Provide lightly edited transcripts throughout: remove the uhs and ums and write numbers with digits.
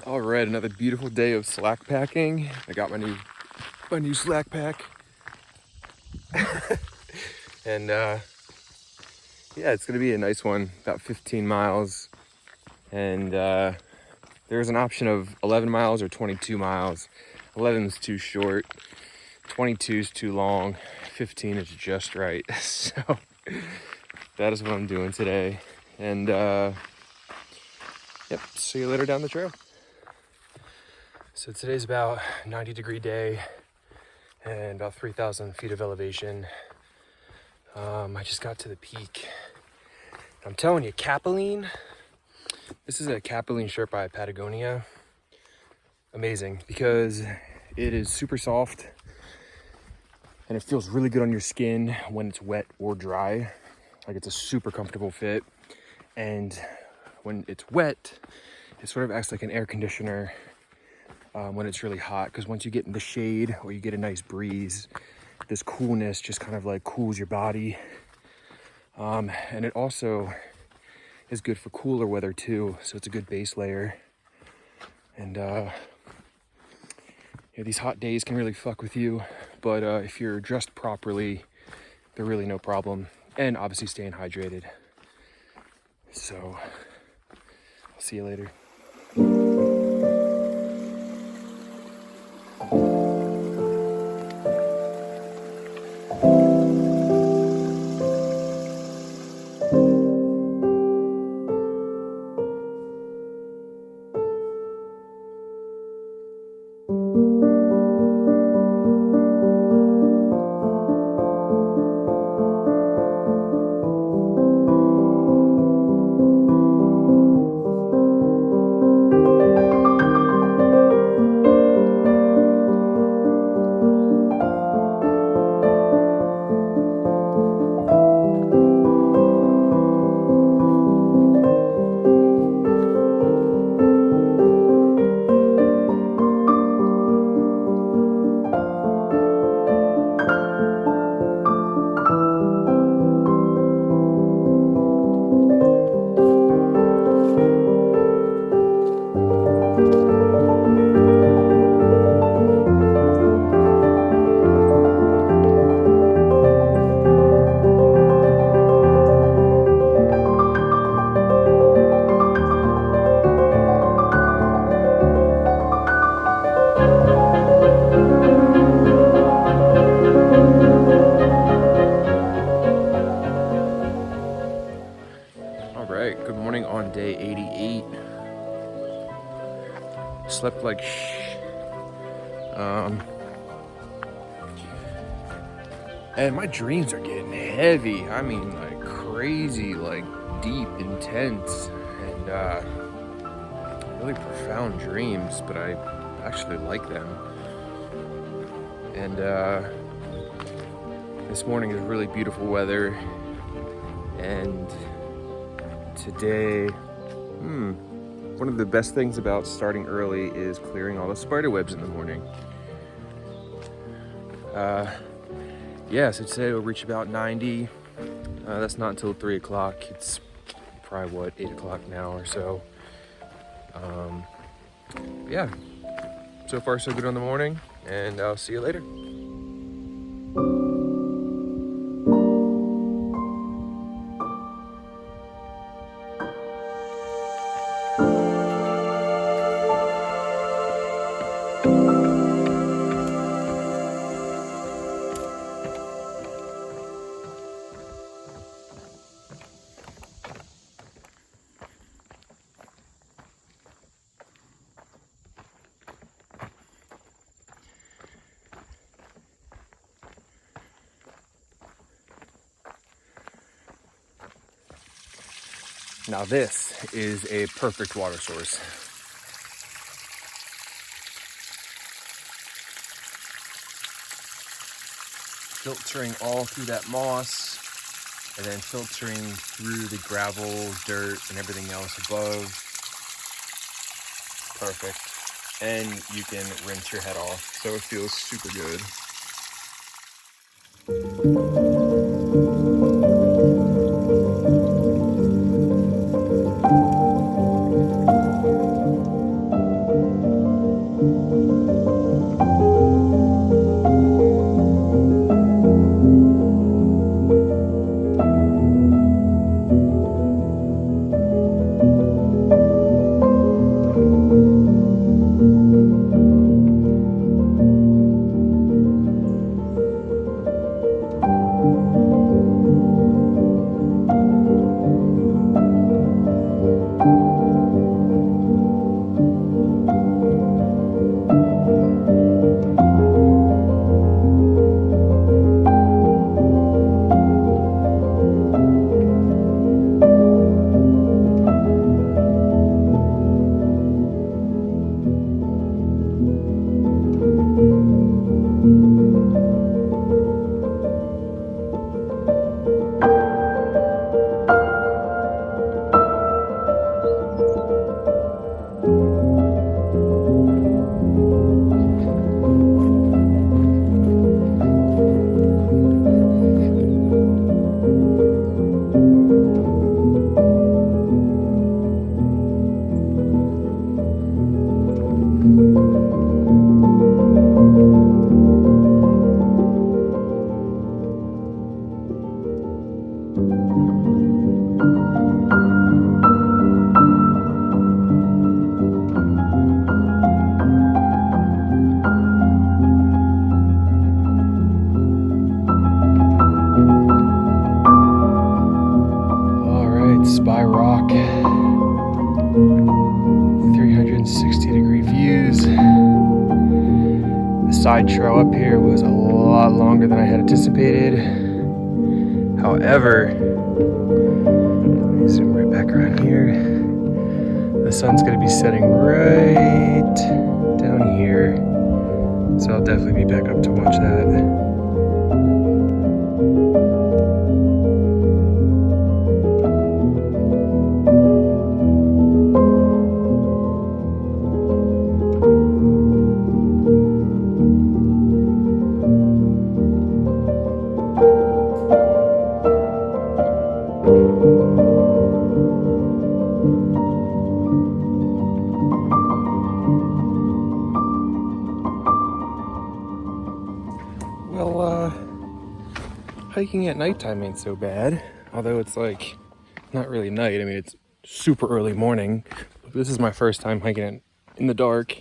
All right, another beautiful day of slack packing. I got my new slack pack, and yeah, it's gonna be a nice one. About 15 miles, and there's an option of 11 miles or 22 miles. 11 is too short, 22 is too long, 15 is just right. So that is what I'm doing today, and yep. See you later down the trail. So today's about 90-degree day and about 3,000 feet of elevation. I just got to the peak. I'm telling you, Capilene, this is a Capilene shirt by Patagonia. Amazing, because it is super soft and it feels really good on your skin when it's wet or dry. Like, it's a super comfortable fit. And when it's wet, it sort of acts like an air conditioner when it's really hot, because once you get in the shade or you get a nice breeze, this coolness just kind of like cools your body. And it also is good for cooler weather too, so it's a good base layer. And yeah, these hot days can really fuck with you, but if you're dressed properly, they're really no problem. And obviously staying hydrated. So I'll see you later. Good morning on day 88. Slept like and my dreams are getting heavy. I mean, like crazy, like deep, intense, and really profound dreams, but I actually like them. And this morning is really beautiful weather, and today, one of the best things about starting early is clearing all the spider webs in the morning. Yeah, so today we'll reach about 90. That's not until 3 o'clock. It's probably, 8 o'clock now or so. Yeah, so far so good on the morning, and I'll see you later. Now this is a perfect water source. Filtering all through that moss, and then filtering through the gravel, dirt, and everything else above. Perfect. And you can rinse your head off, so it feels super good. 360-degree views. The side trail up here was a lot longer than I had anticipated. However, let me zoom right back around here. The sun's gonna be setting right down here. So I'll definitely be back up to watch that. Well, hiking at nighttime ain't so bad. Although it's like, not really night. I mean, it's super early morning. This is my first time hiking in the dark,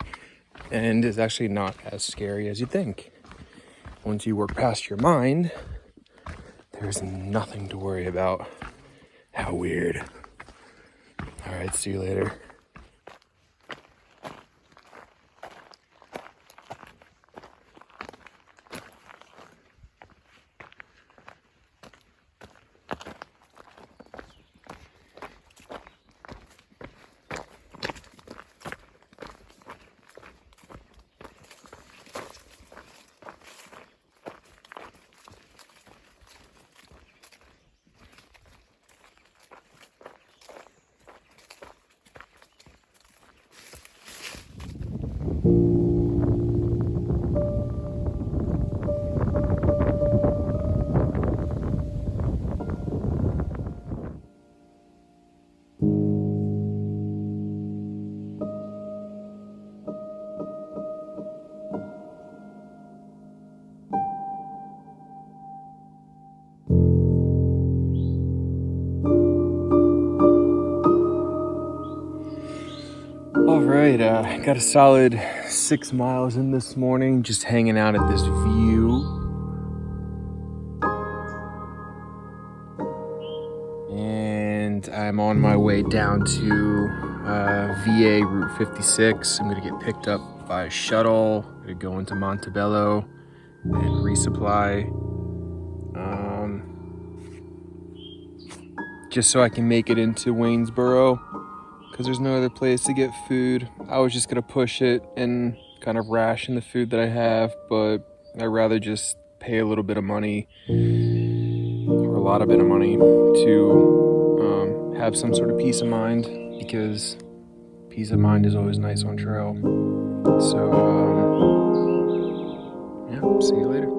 and it's actually not as scary as you think. Once you work past your mind, there's nothing to worry about. How weird. All right, see you later. All right, got a solid 6 miles in this morning, just hanging out at this view. And I'm on my way down to VA Route 56. I'm gonna get picked up by a shuttle. I'm gonna go into Montebello and resupply. Just so I can make it into Waynesboro, because there's no other place to get food. I was just gonna push it and kind of ration the food that I have, but I'd rather just pay a little bit of money, or a lot of bit of money, to have some sort of peace of mind, because peace of mind is always nice on trail. So, yeah, see you later.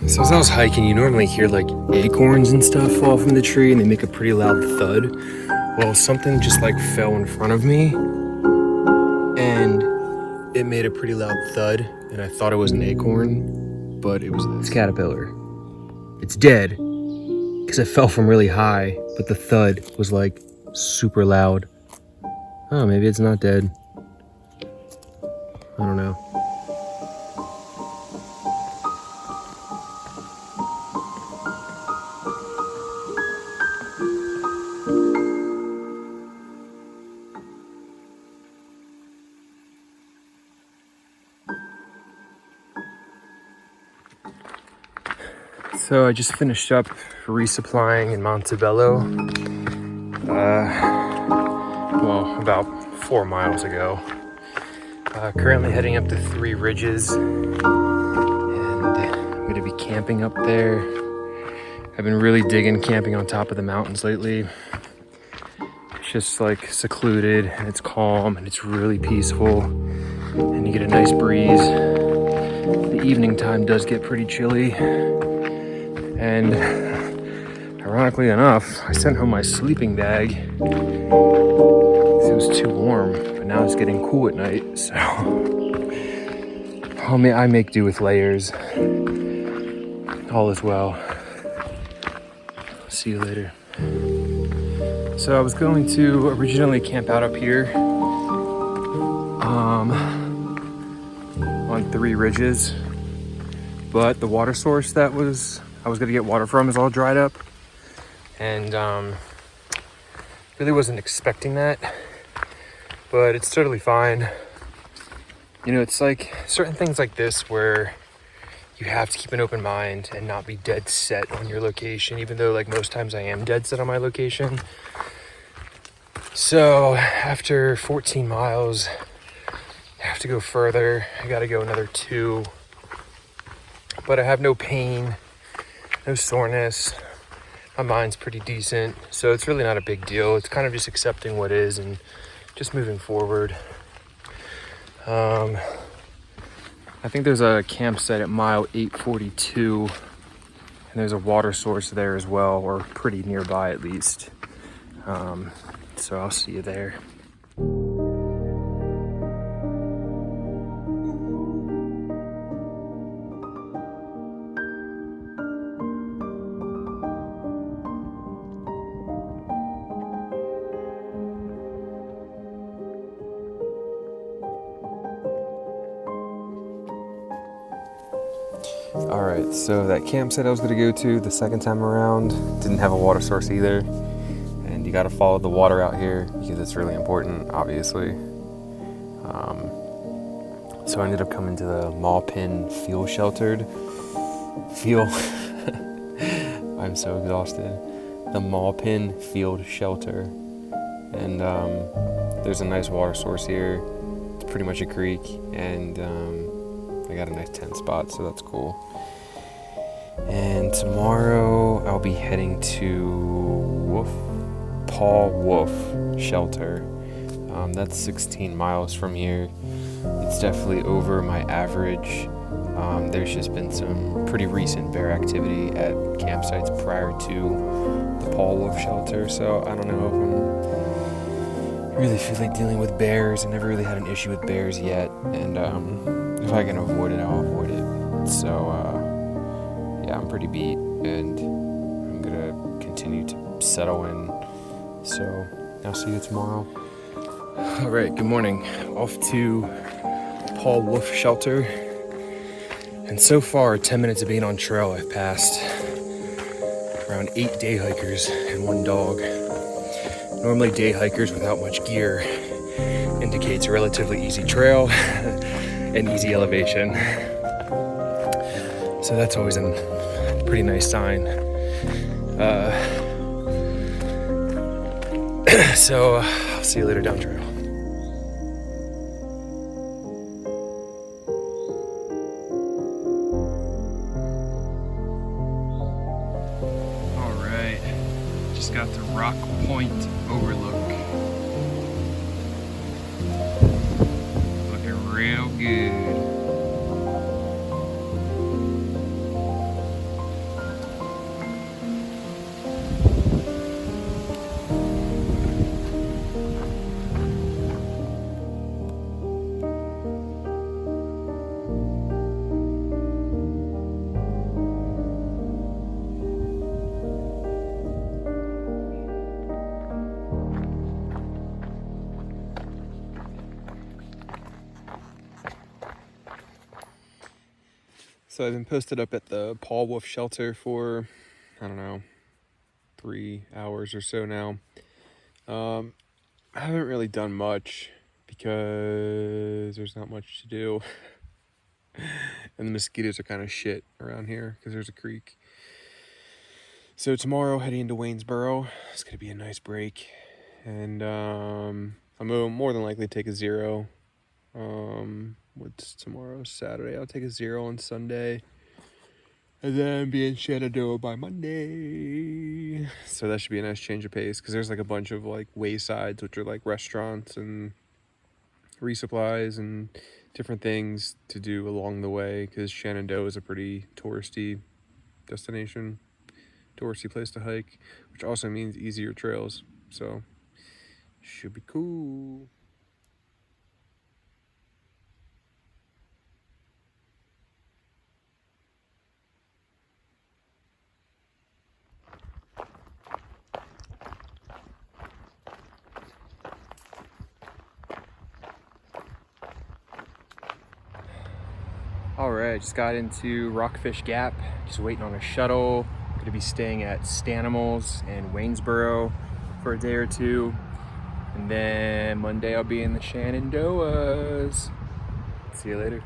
So as I was hiking, you normally hear like acorns and stuff fall from the tree, and they make a pretty loud thud. Well, something just like fell in front of me, and it made a pretty loud thud, and I thought it was an acorn, but it was this caterpillar. It's dead, because it fell from really high, but the thud was like super loud. Oh, maybe it's not dead. I don't know. So I just finished up resupplying in Montebello, well, about 4 miles ago. Currently heading up to 3 Ridges, and I'm gonna be camping up there. I've been really digging camping on top of the mountains lately. It's just like secluded, and it's calm, and it's really peaceful, and you get a nice breeze. The evening time does get pretty chilly. And ironically enough, I sent home my sleeping bag because it was too warm, but now it's getting cool at night, so I make do with layers. All is well. See you later. So I was going to originally camp out up here on 3 Ridges, but the water source that I was gonna get water from is all dried up, and really wasn't expecting that, but it's totally fine. You know, it's like certain things like this where you have to keep an open mind and not be dead set on your location, even though like most times I am dead set on my location. So after 14 miles, I have to go further. I gotta go another 2, but I have no pain, no soreness. My mind's pretty decent, so it's really not a big deal. It's kind of just accepting what is and just moving forward. I think there's a campsite at mile 842, and there's a water source there as well, or pretty nearby at least. So I'll see you there. All right, so that campsite I was gonna go to the second time around didn't have a water source either. And you gotta follow the water out here because it's really important, obviously. So I ended up coming to the Maupin Fuel Sheltered. I'm so exhausted. The Maupin Field Shelter. And there's a nice water source here. It's pretty much a creek, and I got a nice tent spot, so that's cool. And tomorrow I'll be heading to Paul Wolf Shelter. That's 16 miles from here. It's definitely over my average. There's just been some pretty recent bear activity at campsites prior to the Paul Wolf Shelter, so I don't know if I really feel like dealing with bears. I never really had an issue with bears yet, and if I can avoid it, I'll avoid it. So yeah, I'm pretty beat, and I'm gonna continue to settle in. So I'll see you tomorrow. All right, good morning. Off to Paul Wolf Shelter. And so far, 10 minutes of being on trail, I've passed around 8 day hikers and 1 dog. Normally day hikers without much gear indicates a relatively easy trail and easy elevation. So that's always a pretty nice sign. So I'll see you later down trail. All right, just got the Rock Point overlook. Looking real good. So I've been posted up at the Paul Wolf Shelter for, I don't know, 3 hours or so now. I haven't really done much because there's not much to do. And the mosquitoes are kind of shit around here because there's a creek. So tomorrow, heading into Waynesboro. It's going to be a nice break. And I'm more than likely take a 0. What's tomorrow? Saturday. I'll take a 0 on Sunday, and then be in Shenandoah by Monday. So that should be a nice change of pace, because there's like a bunch of like waysides, which are like restaurants and resupplies and different things to do along the way, because Shenandoah is a pretty touristy destination, touristy place to hike, which also means easier trails. So should be cool. All right, just got into Rockfish Gap, just waiting on a shuttle. Gonna be staying at Stanimals in Waynesboro for a day or two. And then Monday I'll be in the Shenandoahs. See you later.